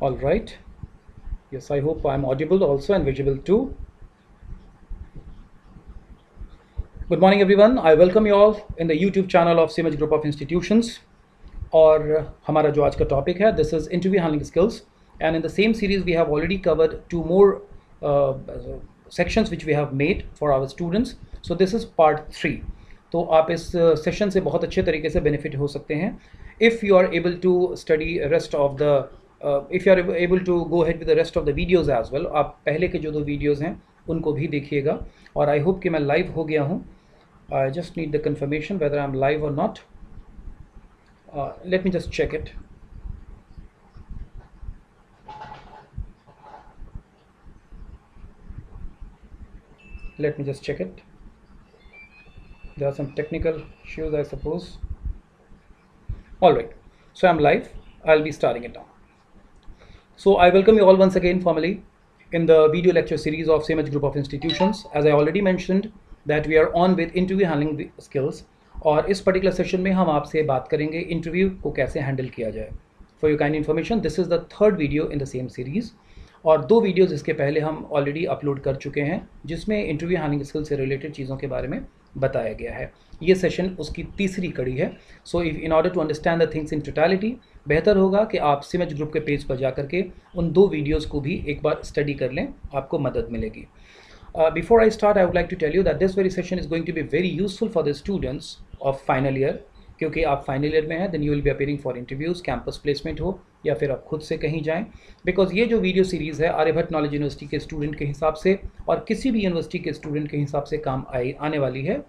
All right. Yes, I hope I'm audible also and visible too. Good morning, everyone. I welcome you all in the YouTube channel of Simaj Group of Institutions. और हमारा जो आज का topic है, this is interview handling skills, and in the same series we have already covered 2 more sections which we have made for our students. So this is part 3. तो आप इस session से बहुत अच्छे तरीके से बेनिफिट हो सकते हैं if you are able to study rest of the if you are able to go head with the rest of the videos as well. आप पहले के जो 2 वीडियोज़ हैं उनको भी देखिएगा. और आई होप कि मैं लाइव हो गया हूँ. I just need the confirmation whether I am live और not. Let me just check it. Let me just check it. There are some technical issues, I suppose. All right. So I'm live. I'll be starting it now. So I welcome you all once again formally in the video lecture series of Simaj Group of Institutions. As I already mentioned that we are on with interview handling skills. और इस particular session में हम आपसे बात करेंगे interview को कैसे handle किया जाए. For your kind information, this is the 3rd video in the same series. और 2 वीडियोज़ इसके पहले हम ऑलरेडी अपलोड कर चुके हैं जिसमें इंटरव्यू हैंडलिंग स्किल से रिलेटेड चीज़ों के बारे में बताया गया है. ये सेशन उसकी तीसरी कड़ी है. So if in order to understand the things in totality, बेहतर होगा कि आप सिमज ग्रुप के पेज पर जा करके उन 2 वीडियोज़ को भी एक बार स्टडी कर लें, आपको मदद मिलेगी. Before I start, I would like to tell you that this very session is going to be very useful for the students of final year. क्योंकि आप फाइनल ईयर में हैं, then you will be appearing for interviews, campus placement हो या फिर आप खुद से कहीं जाएं. बिकॉज ये जो वीडियो सीरीज़ है आर्यभट्ट नॉलेज यूनिवर्सिटी के स्टूडेंट के हिसाब से और किसी भी यूनिवर्सिटी के स्टूडेंट के हिसाब से काम आने वाली है.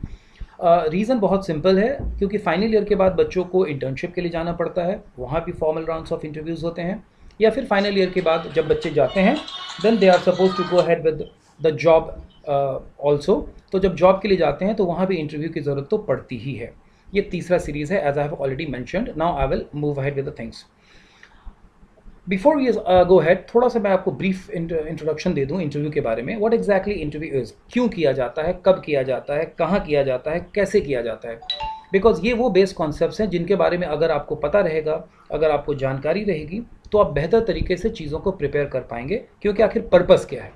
रीज़न बहुत सिंपल है, क्योंकि फाइनल ईयर के बाद बच्चों को इंटर्नशिप के लिए जाना पड़ता है. वहाँ भी फॉर्मल राउंड्स ऑफ इंटरव्यूज़ होते हैं. या फिर फाइनल ईयर के बाद जब बच्चे जाते हैं then they are suppose to go ahead with the job also. तो जब जॉब के लिए जाते हैं तो वहाँ भी इंटरव्यू की ज़रूरत तो पड़ती ही है. ये तीसरा सीरीज़ है, as I have already mentioned. Now I will move ahead with the things. Before we go ahead, थोड़ा सा मैं आपको ब्रीफ इंट्रोडक्शन दे दूँ इंटरव्यू के बारे में. व्हाट एग्जैक्टली इंटरव्यू इज़, क्यों किया जाता है, कब किया जाता है, कहाँ किया जाता है, कैसे किया जाता है. बिकॉज ये वो बेस कॉन्सेप्ट्स हैं जिनके बारे में अगर आपको पता रहेगा, अगर आपको जानकारी रहेगी, तो आप बेहतर तरीके से चीज़ों को प्रिपेयर कर पाएंगे. क्योंकि आखिर पर्पस क्या है.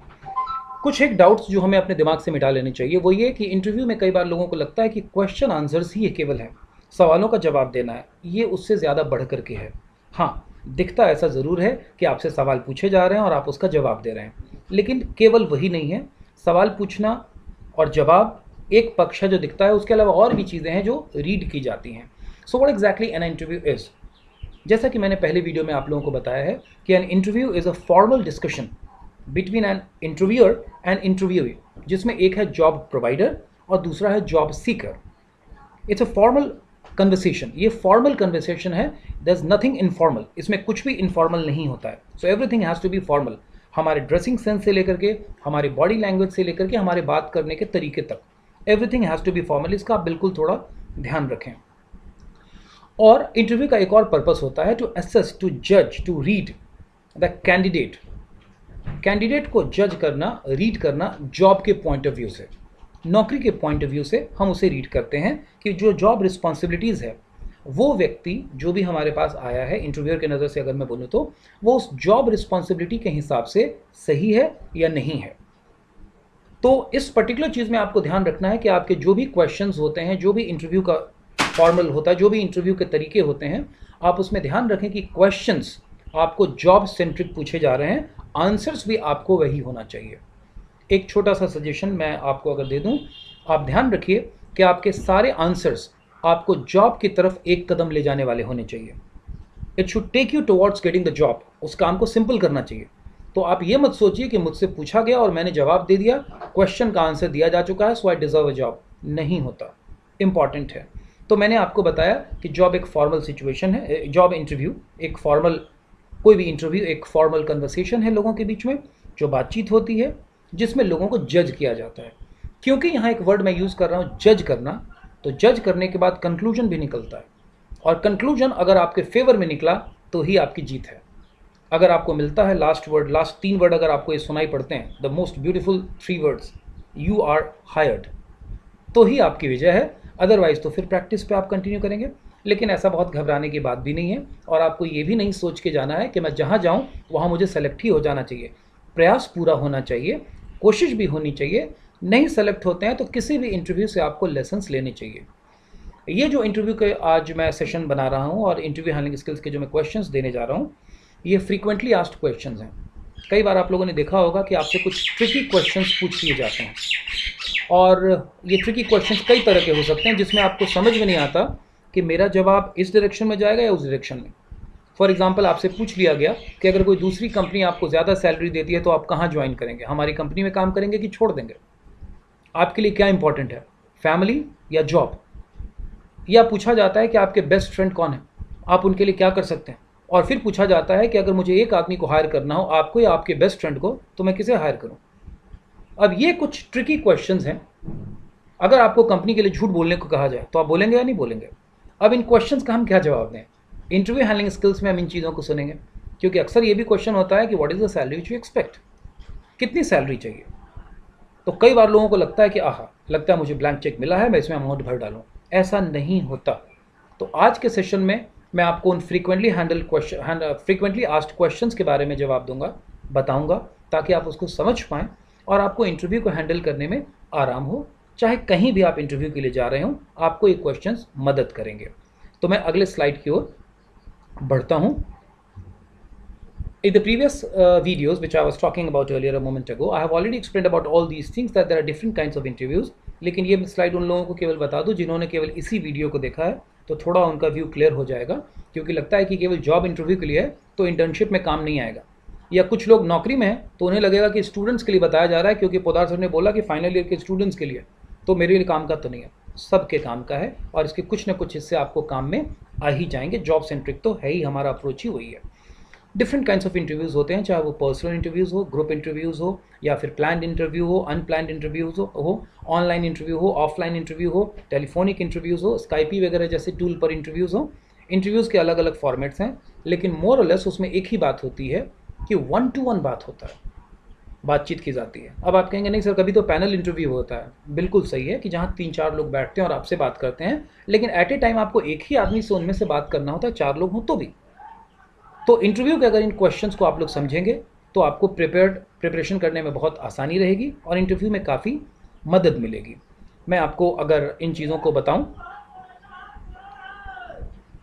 कुछ एक डाउट्स जो हमें अपने दिमाग से मिटा लेने चाहिए वो ये कि इंटरव्यू में कई बार लोगों को लगता है कि क्वेश्चन आंसर्स ही केवल हैं, सवालों का जवाब देना है. ये उससे ज़्यादा बढ़ करके है. हाँ, दिखता ऐसा ज़रूर है कि आपसे सवाल पूछे जा रहे हैं और आप उसका जवाब दे रहे हैं, लेकिन केवल वही नहीं है. सवाल पूछना और जवाब एक पक्ष है जो दिखता है, उसके अलावा और भी चीज़ें हैं जो रीड की जाती हैं. So what exactly N interview is. जैसा कि मैंने पहले वीडियो में आप लोगों को बताया है कि an interview is a formal discussion between an interviewer and interviewee, जिसमें एक है जॉब प्रोवाइडर और दूसरा है job seeker. It's a formal conversation. ये फॉर्मल कन्वर्सेशन है, देयर इज नथिंग इनफॉर्मल. इसमें कुछ भी इनफॉर्मल नहीं होता है. So everything has to be formal. हमारे ड्रेसिंग सेंस से लेकर के, हमारे बॉडी लैंग्वेज से लेकर के, हमारे बात करने के तरीके तक, everything has to be formal. इसका आप बिल्कुल थोड़ा ध्यान रखें. और इंटरव्यू का एक और पर्पस होता है टू असेस, टू जज, to read the candidate. Candidate को जज करना, रीड करना जॉब के पॉइंट ऑफ व्यू से, नौकरी के पॉइंट ऑफ व्यू से हम उसे रीड करते हैं कि जो जॉब रिस्पॉन्सिबिलिटीज़ है वो व्यक्ति जो भी हमारे पास आया है इंटरव्यूअर के नज़र से अगर मैं बोलूँ तो वो उस जॉब रिस्पॉन्सिबिलिटी के हिसाब से सही है या नहीं है. तो इस पर्टिकुलर चीज़ में आपको ध्यान रखना है कि आपके जो भी क्वेश्चंस होते हैं, जो भी इंटरव्यू का फॉर्मल होता है, जो भी इंटरव्यू के तरीके होते हैं, आप उसमें ध्यान रखें कि क्वेश्चंस आपको जॉब सेंट्रिक पूछे जा रहे हैं, आंसर्स भी आपको वही होना चाहिए. एक छोटा सा सजेशन मैं आपको अगर दे दूं, आप ध्यान रखिए कि आपके सारे आंसर्स आपको जॉब की तरफ एक कदम ले जाने वाले होने चाहिए. It should take you towards getting the job. उस काम को सिंपल करना चाहिए. तो आप ये मत सोचिए कि मुझसे पूछा गया और मैंने जवाब दे दिया, क्वेश्चन का आंसर दिया जा चुका है, सो आई डिजर्व अ जॉब. नहीं होता. इंपॉर्टेंट है. तो मैंने आपको बताया कि जॉब एक फॉर्मल सिचुएशन है, जॉब इंटरव्यू एक फॉर्मल, कोई भी इंटरव्यू एक फॉर्मल कन्वर्सेशन है लोगों के बीच में जो बातचीत होती है, जिसमें लोगों को जज किया जाता है. क्योंकि यहाँ एक वर्ड मैं यूज़ कर रहा हूँ जज करना, तो जज करने के बाद कंक्लूजन भी निकलता है. और कंक्लूजन अगर आपके फेवर में निकला तो ही आपकी जीत है. अगर आपको मिलता है लास्ट वर्ड, लास्ट 3 वर्ड अगर आपको ये सुनाई पड़ते हैं, the most beautiful 3 words, you are hired, तो ही आपकी विजय है. अदरवाइज तो फिर प्रैक्टिस पे आप कंटिन्यू करेंगे. लेकिन ऐसा बहुत घबराने की बात भी नहीं है और आपको ये भी नहीं सोच के जाना है कि मैं जहाँ जाऊँ वहाँ मुझे सेलेक्ट ही हो जाना चाहिए। प्रयास पूरा होना चाहिए, कोशिश भी होनी चाहिए। नहीं सेलेक्ट होते हैं तो किसी भी इंटरव्यू से आपको लेसन्स लेने चाहिए। ये जो इंटरव्यू के आज मैं सेशन बना रहा हूँ और इंटरव्यू हैंडलिंग स्किल्स के जो मैं क्वेश्चंस देने जा रहा हूँ, ये फ्रीक्वेंटली आस्क्ड क्वेश्चंस हैं। कई बार आप लोगों ने देखा होगा कि आपसे कुछ ट्रिकी क्वेश्चंस पूछ लिए जाते हैं और ये ट्रिकी क्वेश्चंस कई तरह के हो सकते हैं जिसमें आपको समझ में नहीं आता कि मेरा जवाब इस डायरेक्शन में जाएगा या उस डायरेक्शन में। फॉर एग्जाम्पल आपसे पूछ लिया गया कि अगर कोई दूसरी कंपनी आपको ज़्यादा सैलरी देती है तो आप कहाँ ज्वाइन करेंगे, हमारी कंपनी में काम करेंगे कि छोड़ देंगे? आपके लिए क्या इंपॉर्टेंट है, फैमिली या जॉब? या पूछा जाता है कि आपके बेस्ट फ्रेंड कौन है, आप उनके लिए क्या कर सकते हैं? और फिर पूछा जाता है कि अगर मुझे एक आदमी को हायर करना हो, आपको या आपके बेस्ट फ्रेंड को, तो मैं किसे हायर करूं? अब ये कुछ ट्रिकी क्वेश्चंस हैं। अगर आपको कंपनी के लिए झूठ बोलने को कहा जाए तो आप बोलेंगे या नहीं बोलेंगे? अब इन क्वेश्चंस का हम क्या जवाब दें? इंटरव्यू हैंडलिंग स्किल्स में हम इन चीज़ों को सुनेंगे, क्योंकि अक्सर ये भी क्वेश्चन होता है कि what is the salary which you expect, कितनी सैलरी चाहिए? तो कई बार लोगों को लगता है कि लगता है मुझे ब्लैंक चेक मिला है, मैं इसमें अमाउंट भर डालूं। ऐसा नहीं होता। तो आज के सेशन में मैं आपको उन फ्रीक्वेंटली आस्क्ड क्वेश्चंस के बारे में जवाब दूंगा, बताऊंगा, ताकि आप उसको समझ पाएं और आपको इंटरव्यू को हैंडल करने में आराम हो। चाहे कहीं भी आप इंटरव्यू के लिए जा रहे हो, आपको ये क्वेश्चंस मदद करेंगे। तो मैं अगले स्लाइड की ओर बढ़ता हूं। In the previous videos which I was talking about earlier a moment ago, I have already explained about all these things, that there are different kinds of interviews. लेकिन ये स्लाइड उन लोगों को केवल बता दूं जिन्होंने केवल इसी वीडियो को देखा है, तो थोड़ा उनका व्यू क्लियर हो जाएगा। क्योंकि लगता है कि केवल जॉब इंटरव्यू के लिए है तो इंटर्नशिप में काम नहीं आएगा, या कुछ लोग नौकरी में हैं तो उन्हें लगेगा कि स्टूडेंट्स के लिए बताया जा रहा है, क्योंकि पोदार सर ने बोला कि फाइनल ईयर के स्टूडेंट्स के लिए, तो मेरे लिए काम का तो नहीं है, सबके काम का है और इसके कुछ ना कुछ हिस्से आपको काम में आ ही जाएंगे। जॉब सेंट्रिक तो है ही, हमारा अप्रोच ही वही है। डिफरेंट काइंड्स ऑफ इंटरव्यूज़ होते हैं, चाहे वो पर्सनल इंटरव्यूज़ हो, ग्रुप इंटरव्यूज़ हो, या फिर प्लान्ड इंटरव्यू हो, अनप्लान्ड इंटरव्यूज़ हो, ऑनलाइन इंटरव्यू हो, ऑफलाइन इंटरव्यू हो, टेलीफोनिक इंटरव्यूज़ हो, स्काइपी वगैरह जैसे टूल पर इंटरव्यूज़ हो। इंटरव्यूज़ के अलग अलग फॉर्मेट्स हैं, लेकिन मोर और लेस उसमें एक ही बात होती है कि 1 to 1 बात होता है, बातचीत की जाती है। अब आप कहेंगे नहीं सर, कभी तो पैनल इंटरव्यू होता है। बिल्कुल सही है कि जहाँ 3-4 लोग बैठते हैं और आपसे बात करते हैं, लेकिन एट ए टाइम आपको एक ही आदमी से उनमें से बात करना होता है, 4 लोग हों तो भी। तो इंटरव्यू के अगर इन क्वेश्चंस को आप लोग समझेंगे तो आपको प्रिपरेशन करने में बहुत आसानी रहेगी और इंटरव्यू में काफ़ी मदद मिलेगी। मैं आपको अगर इन चीज़ों को बताऊं,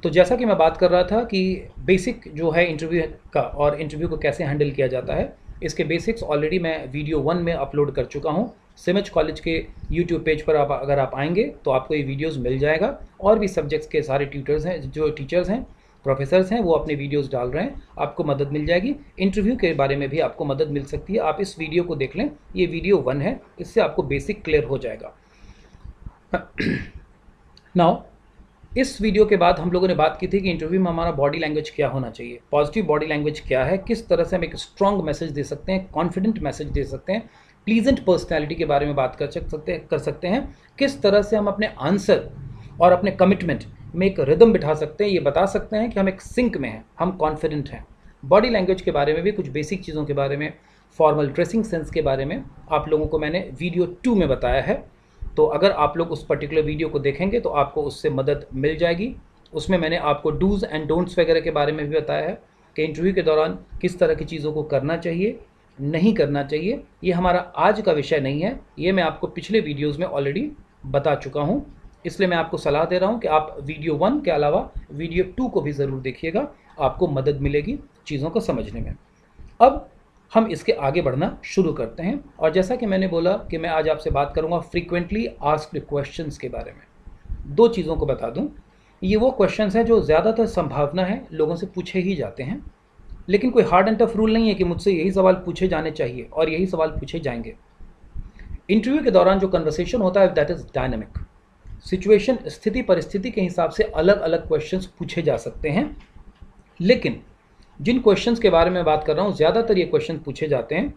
तो जैसा कि मैं बात कर रहा था कि बेसिक जो है इंटरव्यू का और इंटरव्यू को कैसे हैंडल किया जाता है, इसके बेसिक्स ऑलरेडी मैं वीडियो 1 में अपलोड कर चुका हूं। सिमच कॉलेज के यूट्यूब पेज पर अगर आप आएंगे तो आपको ये वीडियोज़ मिल जाएगा। और भी सब्जेक्ट्स के सारे ट्यूटर्स हैं, जो टीचर्स हैं, प्रोफेसर्स हैं, वो अपने वीडियोस डाल रहे हैं, आपको मदद मिल जाएगी। इंटरव्यू के बारे में भी आपको मदद मिल सकती है। आप इस वीडियो को देख लें, ये वीडियो 1 है, इससे आपको बेसिक क्लियर हो जाएगा। नाउ इस वीडियो के बाद हम लोगों ने बात की थी कि इंटरव्यू में हमारा बॉडी लैंग्वेज क्या होना चाहिए, पॉजिटिव बॉडी लैंग्वेज क्या है, किस तरह से हम एक स्ट्रॉन्ग मैसेज दे सकते हैं, कॉन्फिडेंट मैसेज दे सकते हैं, प्लीजेंट पर्सनैलिटी के बारे में बात कर सकते हैं, किस तरह से हम अपने आंसर और अपने कमिटमेंट में एक रिदम बिठा सकते हैं, ये बता सकते हैं कि हम एक सिंक में हैं, हम कॉन्फिडेंट हैं। बॉडी लैंग्वेज के बारे में भी कुछ बेसिक चीज़ों के बारे में, फॉर्मल ड्रेसिंग सेंस के बारे में आप लोगों को मैंने वीडियो 2 में बताया है। तो अगर आप लोग उस पर्टिकुलर वीडियो को देखेंगे तो आपको उससे मदद मिल जाएगी। उसमें मैंने आपको डूज़ एंड डोंट्स वगैरह के बारे में भी बताया है कि इंटरव्यू के दौरान किस तरह की चीज़ों को करना चाहिए, नहीं करना चाहिए। ये हमारा आज का विषय नहीं है, ये मैं आपको पिछले वीडियोज़ में ऑलरेडी बता चुका हूँ। इसलिए मैं आपको सलाह दे रहा हूँ कि आप वीडियो 1 के अलावा वीडियो 2 को भी ज़रूर देखिएगा, आपको मदद मिलेगी चीज़ों को समझने में। अब हम इसके आगे बढ़ना शुरू करते हैं, और जैसा कि मैंने बोला कि मैं आज आपसे बात करूंगा फ्रीक्वेंटली आस्क्ड क्वेश्चंस के बारे में। 2 चीज़ों को बता दूं, ये वो क्वेश्चंस हैं जो ज़्यादातर संभावना है लोगों से पूछे ही जाते हैं, लेकिन कोई हार्ड एंड टफ रूल नहीं है कि मुझसे यही सवाल पूछे जाने चाहिए और यही सवाल पूछे जाएंगे। इंटरव्यू के दौरान जो कन्वर्सेशन होता है दैट इज़ डायनामिक। सिचुएशन, स्थिति, परिस्थिति के हिसाब से अलग अलग क्वेश्चंस पूछे जा सकते हैं, लेकिन जिन क्वेश्चंस के बारे में बात कर रहा हूँ ज़्यादातर ये क्वेश्चन पूछे जाते हैं।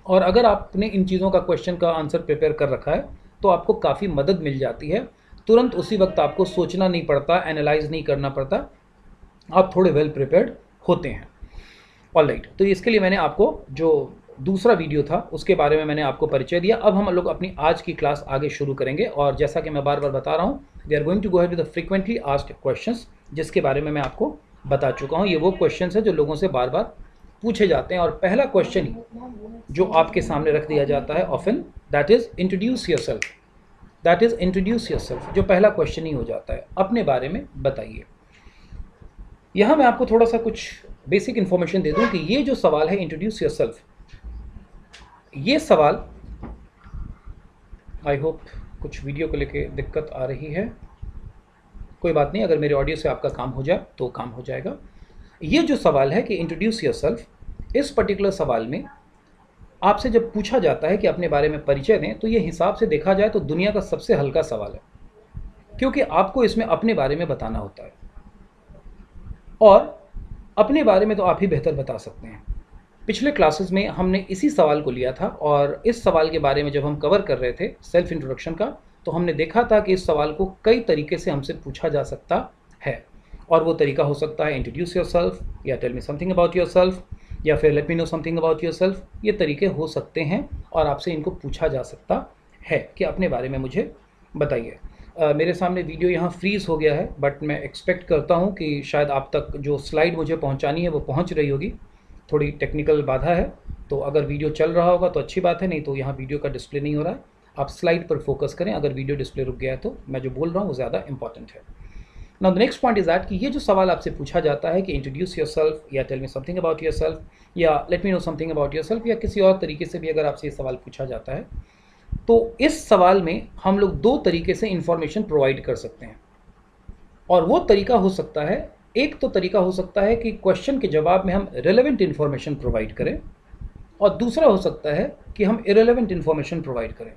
और अगर आपने इन चीज़ों का क्वेश्चन का आंसर प्रिपेयर कर रखा है तो आपको काफ़ी मदद मिल जाती है। तुरंत उसी वक्त आपको सोचना नहीं पड़ता, एनालाइज नहीं करना पड़ता, आप थोड़े वेल प्रिपेयर्ड होते हैं। ऑलराइट, तो इसके लिए मैंने आपको जो दूसरा वीडियो था उसके बारे में मैंने आपको परिचय दिया। अब हम लोग अपनी आज की क्लास आगे शुरू करेंगे, और जैसा कि मैं बार बार बता रहा हूँ, we are going to go ahead with the frequently asked questions, जिसके बारे में मैं आपको बता चुका हूँ। ये वो क्वेश्चंस है जो लोगों से बार बार पूछे जाते हैं, और पहला क्वेश्चन ही जो आपके सामने रख दिया जाता है often, that is introduce yourself. That is introduce yourself, जो पहला क्वेश्चन ही हो जाता है, अपने बारे में बताइए। यहाँ मैं आपको थोड़ा सा कुछ बेसिक इंफॉर्मेशन दे दूं कि ये जो सवाल है इंट्रोड्यूस योरसेल्फ, ये सवाल, आई होप कुछ वीडियो को लेके दिक्कत आ रही है, कोई बात नहीं, अगर मेरे ऑडियो से आपका काम हो जाए तो काम हो जाएगा। ये जो सवाल है कि इंट्रोड्यूस योरसेल्फ, इस पर्टिकुलर सवाल में आपसे जब पूछा जाता है कि अपने बारे में परिचय दें, तो ये हिसाब से देखा जाए तो दुनिया का सबसे हल्का सवाल है, क्योंकि आपको इसमें अपने बारे में बताना होता है, और अपने बारे में तो आप ही बेहतर बता सकते हैं। पिछले क्लासेस में हमने इसी सवाल को लिया था, और इस सवाल के बारे में जब हम कवर कर रहे थे सेल्फ इंट्रोडक्शन का, तो हमने देखा था कि इस सवाल को कई तरीके से हमसे पूछा जा सकता है, और वो तरीका हो सकता है इंट्रोड्यूस योरसेल्फ, या tell me something about yourself, या फिर let me know something about yourself. ये तरीके हो सकते हैं, और आपसे इनको पूछा जा सकता है कि अपने बारे में मुझे बताइए। मेरे सामने वीडियो यहाँ फ्रीज़ हो गया है, बट मैं एक्सपेक्ट करता हूँ कि शायद आप तक जो स्लाइड मुझे पहुँचानी है वो पहुँच रही होगी। थोड़ी टेक्निकल बाधा है, तो अगर वीडियो चल रहा होगा तो अच्छी बात है, नहीं तो यहाँ वीडियो का डिस्प्ले नहीं हो रहा है। आप स्लाइड पर फोकस करें, अगर वीडियो डिस्प्ले रुक गया है तो मैं जो बोल रहा हूँ वो ज़्यादा इंपॉर्टेंट है। Now the next point is that कि ये जो सवाल आपसे पूछा जाता है कि इंट्रोड्यूस योरसेल्फ, या tell me something about yourself, या let me know something about yourself, या किसी और तरीके से भी अगर आपसे ये सवाल पूछा जाता है, तो इस सवाल में हम लोग दो तरीके से इंफॉर्मेशन प्रोवाइड कर सकते हैं। और वो तरीका हो सकता है, एक तो तरीका हो सकता है कि क्वेश्चन के जवाब में हम रिलेवेंट इन्फॉर्मेशन प्रोवाइड करें, और दूसरा हो सकता है कि हम इरेलेवेंट इन्फॉर्मेशन प्रोवाइड करें।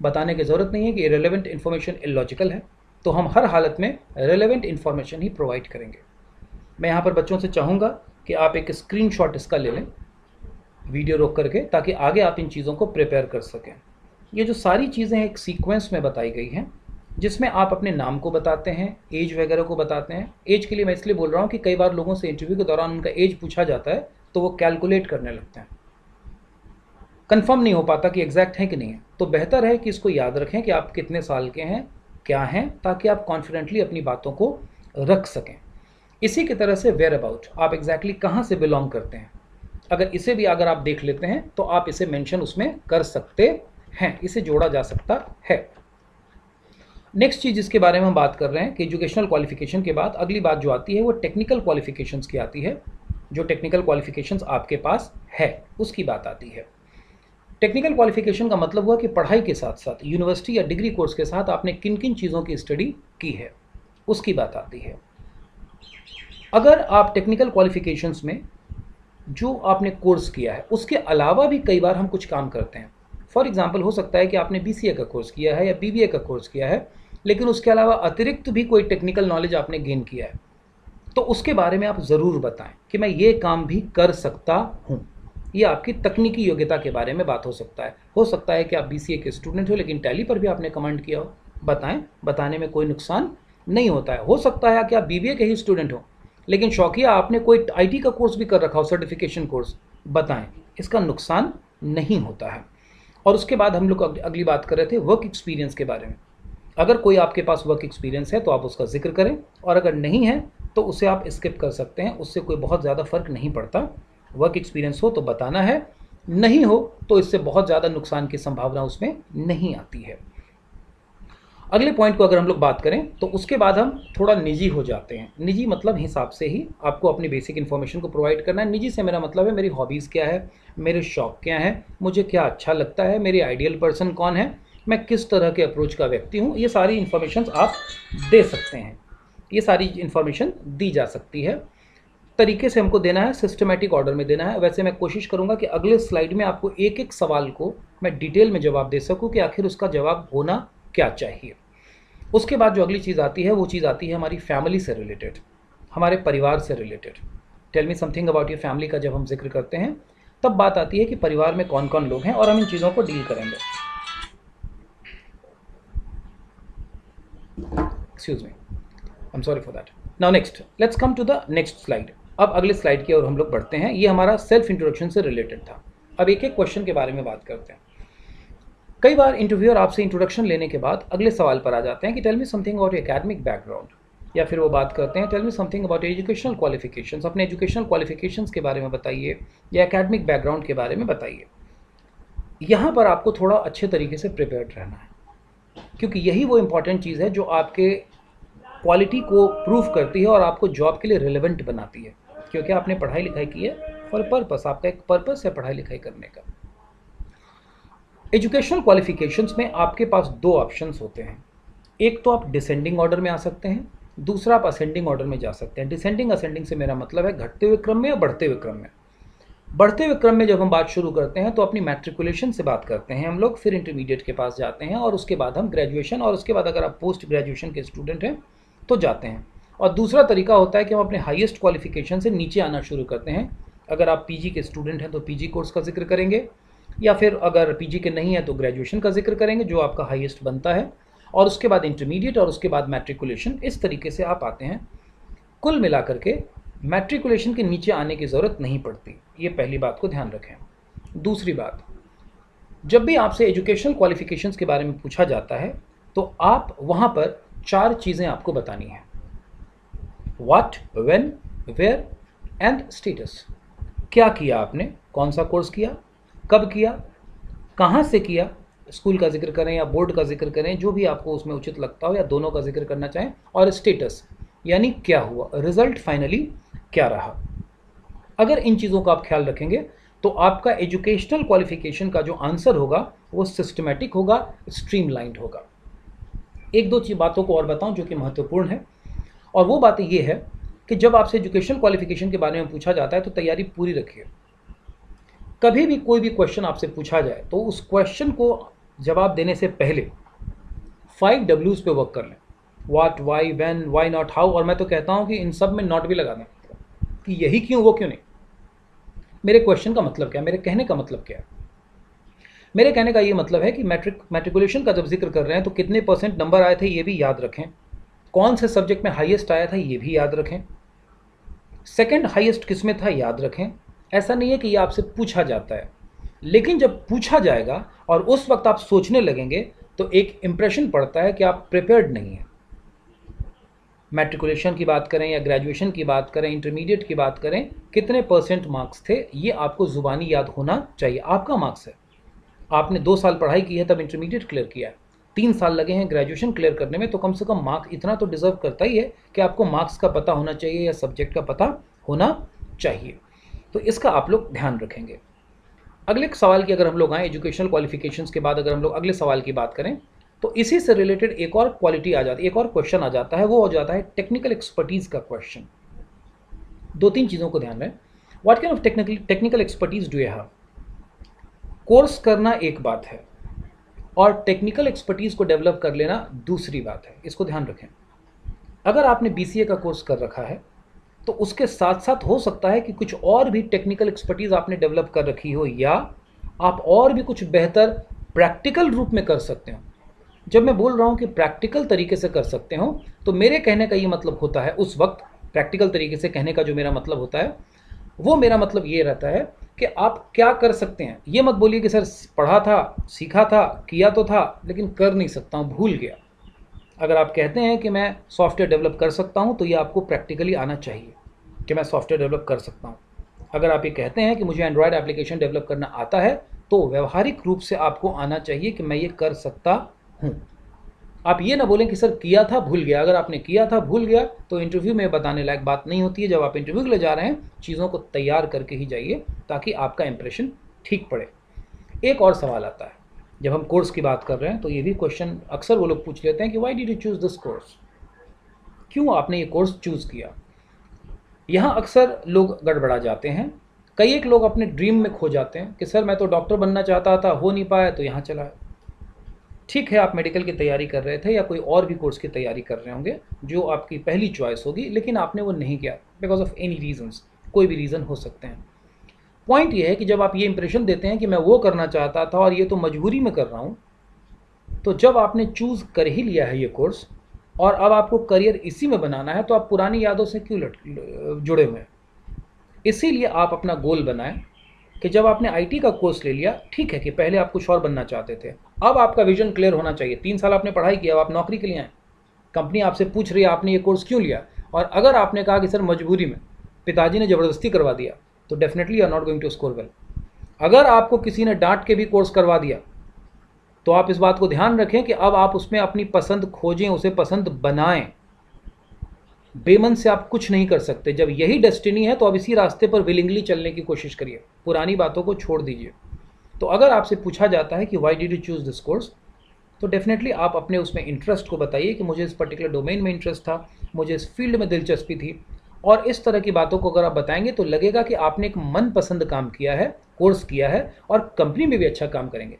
बताने की ज़रूरत नहीं है कि इरेलेवेंट इन्फॉर्मेशन इलॉजिकल है, तो हम हर हालत में रिलेवेंट इन्फॉर्मेशन ही प्रोवाइड करेंगे। मैं यहाँ पर बच्चों से चाहूँगा कि आप एक स्क्रीनशॉट इसका ले लें वीडियो रोक करके, ताकि आगे आप इन चीज़ों को प्रिपेयर कर सकें। ये जो सारी चीज़ें एक सीक्वेंस में बताई गई हैं, जिसमें आप अपने नाम को बताते हैं, एज वगैरह को बताते हैं। एज के लिए मैं इसलिए बोल रहा हूँ कि कई बार लोगों से इंटरव्यू के दौरान उनका एज पूछा जाता है तो वो कैलकुलेट करने लगते हैं, कंफर्म नहीं हो पाता कि एग्जैक्ट है कि नहीं है। तो बेहतर है कि इसको याद रखें कि आप कितने साल के हैं, क्या हैं, ताकि आप कॉन्फिडेंटली अपनी बातों को रख सकें। इसी की तरह से वेयर अबाउट, आप एग्जैक्टली कहाँ से बिलोंग करते हैं, अगर इसे भी अगर आप देख लेते हैं तो आप इसे मेंशन उसमें कर सकते हैं, इसे जोड़ा जा सकता है। नेक्स्ट चीज़ जिसके बारे में हम बात कर रहे हैं कि एजुकेशनल क्वालिफिकेशन के बाद अगली बात जो आती है वो टेक्निकल क्वालिफिकेशंस की आती है। जो टेक्निकल क्वालिफिकेशंस आपके पास है उसकी बात आती है। टेक्निकल क्वालिफिकेशन का मतलब हुआ कि पढ़ाई के साथ साथ यूनिवर्सिटी या डिग्री कोर्स के साथ आपने किन किन चीज़ों की स्टडी की है, उसकी बात आती है। अगर आप टेक्निकल क्वालिफिकेशंस में जो आपने कोर्स किया है उसके अलावा भी कई बार हम कुछ काम करते हैं। फॉर एग्जांपल हो सकता है कि आपने BCA का कोर्स किया है या BBA का कोर्स किया है, लेकिन उसके अलावा अतिरिक्त भी कोई टेक्निकल नॉलेज आपने गेन किया है, तो उसके बारे में आप ज़रूर बताएं कि मैं ये काम भी कर सकता हूँ। ये आपकी तकनीकी योग्यता के बारे में बात हो सकता है। हो सकता है कि आप BCA के स्टूडेंट हो लेकिन टैली पर भी आपने कमेंट किया हो, बताएं, बताने में कोई नुकसान नहीं होता है। हो सकता है कि आप BBA के ही स्टूडेंट हो लेकिन शौकिया आपने कोई IT का कोर्स भी कर रखा हो, सर्टिफिकेशन कोर्स, बताएं, इसका नुकसान नहीं होता है। और उसके बाद हम लोग अगली बात कर रहे थे वर्क एक्सपीरियंस के बारे में। अगर कोई आपके पास वर्क एक्सपीरियंस है तो आप उसका जिक्र करें, और अगर नहीं है तो उसे आप स्किप कर सकते हैं, उससे कोई बहुत ज़्यादा फर्क नहीं पड़ता। वर्क एक्सपीरियंस हो तो बताना है, नहीं हो तो इससे बहुत ज़्यादा नुकसान की संभावना उसमें नहीं आती है। अगले पॉइंट को अगर हम लोग बात करें तो उसके बाद हम थोड़ा निजी हो जाते हैं। निजी मतलब हिसाब से ही आपको अपनी बेसिक इन्फॉर्मेशन को प्रोवाइड करना है। निजी से मेरा मतलब है मेरी हॉबीज़ क्या है, मेरे शौक क्या हैं, मुझे क्या अच्छा लगता है, मेरे आइडियल पर्सन कौन है, मैं किस तरह के अप्रोच का व्यक्ति हूँ। ये सारी इन्फॉर्मेशन आप दे सकते हैं, ये सारी इन्फॉर्मेशन दी जा सकती है। तरीके से हमको देना है, सिस्टमेटिक ऑर्डर में देना है। वैसे मैं कोशिश करूँगा कि अगले स्लाइड में आपको एक एक सवाल को मैं डिटेल में जवाब दे सकूँ कि आखिर उसका जवाब होना क्या चाहिए। उसके बाद जो अगली चीज़ आती है वो चीज़ आती है हमारी फैमिली से रिलेटेड, हमारे परिवार से related. Tell me something about your family का जब हम जिक्र करते हैं तब बात आती है कि परिवार में कौन कौन लोग हैं और हम इन चीज़ों को डील करेंगे। Excuse me, I am sorry for that. Now next, let's come to the next slide. अब अगले स्लाइड की ओर हम लोग बढ़ते हैं। ये हमारा सेल्फ इंट्रोडक्शन से रिलेटेड था। अब एक एक क्वेश्चन के बारे में बात करते हैं। कई बार इंटरव्यूअर आपसे इंट्रोडक्शन लेने के बाद अगले सवाल पर आ जाते हैं कि tell me something about academic background, या फिर वो बात करते हैं tell me something about educational qualifications, अपने एजुकेशनल क्वालिफिकेशंस के बारे में बताइए या एकेडमिक बैकग्राउंड के बारे में बताइए। यहाँ पर आपको थोड़ा अच्छे तरीके से प्रिपेयर्ड रहना है, क्योंकि यही वो इम्पॉर्टेंट चीज़ है जो आपके क्वालिटी को प्रूव करती है और आपको जॉब के लिए रिलेवेंट बनाती है, क्योंकि आपने पढ़ाई लिखाई की है फॉर पर्पस, आपका एक पर्पस है पढ़ाई लिखाई करने का। एजुकेशनल क्वालिफिकेशंस में आपके पास दो ऑप्शंस होते हैं, एक तो आप डिसेंडिंग ऑर्डर में आ सकते हैं, दूसरा आप असेंडिंग ऑर्डर में जा सकते हैं। डिसेंडिंग असेंडिंग से मेरा मतलब है घटते हुए क्रम में या बढ़ते हुए क्रम में। बढ़ते हुए क्रम में जब हम बात शुरू करते हैं तो अपनी मैट्रिकुलेशन से बात करते हैं हम लोग, फिर इंटरमीडिएट के पास जाते हैं और उसके बाद हम ग्रेजुएशन, और उसके बाद अगर आप पोस्ट ग्रेजुएशन के स्टूडेंट हैं तो जाते हैं। और दूसरा तरीका होता है कि हम अपने हाईएस्ट क्वालिफिकेशन से नीचे आना शुरू करते हैं। अगर आप पीजी के स्टूडेंट हैं तो पीजी कोर्स का जिक्र करेंगे, या फिर अगर पीजी के नहीं है तो ग्रेजुएशन का जिक्र करेंगे जो आपका हाईएस्ट बनता है, और उसके बाद इंटरमीडिएट और उसके बाद मैट्रिकुलेशन। इस तरीके से आप आते हैं। कुल मिलाकर के मैट्रिकुलेशन के नीचे आने की ज़रूरत नहीं पड़ती, ये पहली बात को ध्यान रखें। दूसरी बात, जब भी आपसे एजुकेशनल क्वालिफिकेशंस के बारे में पूछा जाता है तो आप वहाँ पर 4 चीज़ें आपको बतानी है: what, when, where and status. क्या किया आपने, कौन सा कोर्स किया, कब किया, कहाँ से किया, स्कूल का जिक्र करें या बोर्ड का जिक्र करें, जो भी आपको उसमें उचित लगता हो, या दोनों का जिक्र करना चाहें, और स्टेटस यानी क्या हुआ, रिजल्ट फाइनली क्या रहा। अगर इन चीज़ों का आप ख्याल रखेंगे तो आपका एजुकेशनल क्वालिफिकेशन का जो आंसर होगा वो सिस्टमेटिक होगा, स्ट्रीमलाइंड होगा। एक दो बातों को और बताऊं जो कि महत्वपूर्ण है, और वो बात ये है कि जब आपसे एजुकेशनल क्वालिफिकेशन के बारे में पूछा जाता है तो तैयारी पूरी रखिए। कभी भी कोई भी क्वेश्चन आपसे पूछा जाए तो उस क्वेश्चन को जवाब देने से पहले 5 Ws पे वर्क कर लें: what, why, when, why not, how. और मैं तो कहता हूँ कि इन सब में नॉट भी लगा दें कि यही क्यों, वो क्यों नहीं। मेरे क्वेश्चन का मतलब क्या है, मेरे कहने का मतलब क्या है? मेरे कहने का ये मतलब है कि मैट्रिकुलेशन का जब जिक्र कर रहे हैं तो कितने % नंबर आए थे ये भी याद रखें, कौन से सब्जेक्ट में हाईएस्ट आया था ये भी याद रखें, सेकंड हाईएस्ट किस में था याद रखें। ऐसा नहीं है कि ये आपसे पूछा जाता है, लेकिन जब पूछा जाएगा और उस वक्त आप सोचने लगेंगे तो एक इम्प्रेशन पड़ता है कि आप प्रिपेयर्ड नहीं हैं। मैट्रिकुलेशन की बात करें या ग्रेजुएशन की बात करें, इंटरमीडिएट की बात करें, कितने % मार्क्स थे ये आपको ज़ुबानी याद होना चाहिए। आपका मार्क्स है, आपने 2 साल पढ़ाई की है तब इंटरमीडिएट क्लियर किया है, 3 साल लगे हैं ग्रेजुएशन क्लियर करने में, तो कम से कम मार्क्स इतना तो डिजर्व करता ही है कि आपको मार्क्स का पता होना चाहिए या सब्जेक्ट का पता होना चाहिए। तो इसका आप लोग ध्यान रखेंगे। अगले सवाल की अगर हम लोग आए, एजुकेशनल क्वालिफिकेशंस के बाद अगर हम लोग अगले सवाल की बात करें तो इसी से रिलेटेड एक और क्वालिटी आ जाती है, एक और क्वेश्चन आ जाता है, वो हो जाता है टेक्निकल एक्सपर्टीज़ का क्वेश्चन। 2-3 चीज़ों को ध्यान रखें। What kind of technical expertise do you have. Course करना एक बात है और टेक्निकल एक्सपर्टीज़ को डेवलप कर लेना दूसरी बात है, इसको ध्यान रखें। अगर आपने BCA का कोर्स कर रखा है तो उसके साथ साथ हो सकता है कि कुछ और भी टेक्निकल एक्सपर्टीज़ आपने डेवलप कर रखी हो, या आप और भी कुछ बेहतर प्रैक्टिकल रूप में कर सकते हो। जब मैं बोल रहा हूँ कि प्रैक्टिकल तरीके से कर सकते हो तो मेरे कहने का ये मतलब होता है, उस वक्त प्रैक्टिकल तरीके से कहने का जो मेरा मतलब होता है वो मेरा मतलब ये रहता है कि आप क्या कर सकते हैं। ये मत बोलिए कि सर पढ़ा था, सीखा था, किया तो था लेकिन कर नहीं सकता हूँ, भूल गया। अगर आप कहते हैं कि मैं सॉफ्टवेयर डेवलप कर सकता हूं तो ये आपको प्रैक्टिकली आना चाहिए कि मैं सॉफ्टवेयर डेवलप कर सकता हूं। अगर आप ये कहते हैं कि मुझे एंड्रॉयड एप्लीकेशन डेवलप करना आता है तो व्यवहारिक रूप से आपको आना चाहिए कि मैं ये कर सकता हूं। आप ये ना बोलें कि सर किया था भूल गया। अगर आपने किया था भूल गया तो इंटरव्यू में बताने लायक बात नहीं होती है। जब आप इंटरव्यू के लिए जा रहे हैं चीज़ों को तैयार करके ही जाइए ताकि आपका इंप्रेशन ठीक पड़े। एक और सवाल आता है, जब हम कोर्स की बात कर रहे हैं तो ये भी क्वेश्चन अक्सर वो लोग पूछ लेते हैं कि why did you choose this course, क्यों आपने ये कोर्स चूज़ किया। यहाँ अक्सर लोग गड़बड़ा जाते हैं। कई एक लोग अपने ड्रीम में खो जाते हैं कि सर मैं तो डॉक्टर बनना चाहता था, हो नहीं पाया तो यहाँ चला। ठीक है, आप मेडिकल की तैयारी कर रहे थे या कोई और भी कोर्स की तैयारी कर रहे होंगे जो आपकी पहली चॉइस होगी, लेकिन आपने वो नहीं किया बिकॉज ऑफ एनी रीजंस, कोई भी रीज़न हो सकते हैं। पॉइंट ये है कि जब आप ये इंप्रेशन देते हैं कि मैं वो करना चाहता था और ये तो मजबूरी में कर रहा हूँ, तो जब आपने चूज़ कर ही लिया है ये कोर्स और अब आपको करियर इसी में बनाना है तो आप पुरानी यादों से क्यों जुड़े हुए हैं। इसीलिए आप अपना गोल बनाएं कि जब आपने IT का कोर्स ले लिया, ठीक है कि पहले आप कुछ और बनना चाहते थे, अब आपका विजन क्लियर होना चाहिए। 3 साल आपने पढ़ाई किया, अब आप नौकरी के लिए आए, कंपनी आपसे पूछ रही है आपने ये कोर्स क्यों लिया, और अगर आपने कहा कि सर मजबूरी में, पिताजी ने ज़बरदस्ती करवा दिया, तो definitely you are not going to score well. अगर आपको किसी ने डांट के भी कोर्स करवा दिया, तो आप इस बात को ध्यान रखें कि अब आप उसमें अपनी पसंद खोजें, उसे पसंद बनाएं। बेमन से आप कुछ नहीं कर सकते। जब यही डेस्टिनी है तो अब इसी रास्ते पर विलिंगली चलने की कोशिश करिए, पुरानी बातों को छोड़ दीजिए। तो अगर आपसे पूछा जाता है कि why did you choose this course, तो डेफिनेटली आप अपने उसमें इंटरेस्ट को बताइए कि मुझे इस पर्टिकुलर डोमेन में इंटरेस्ट था, मुझे इस फील्ड में दिलचस्पी थी, और इस तरह की बातों को अगर आप बताएंगे तो लगेगा कि आपने एक मनपसंद काम किया है, कोर्स किया है, और कंपनी में भी अच्छा काम करेंगे।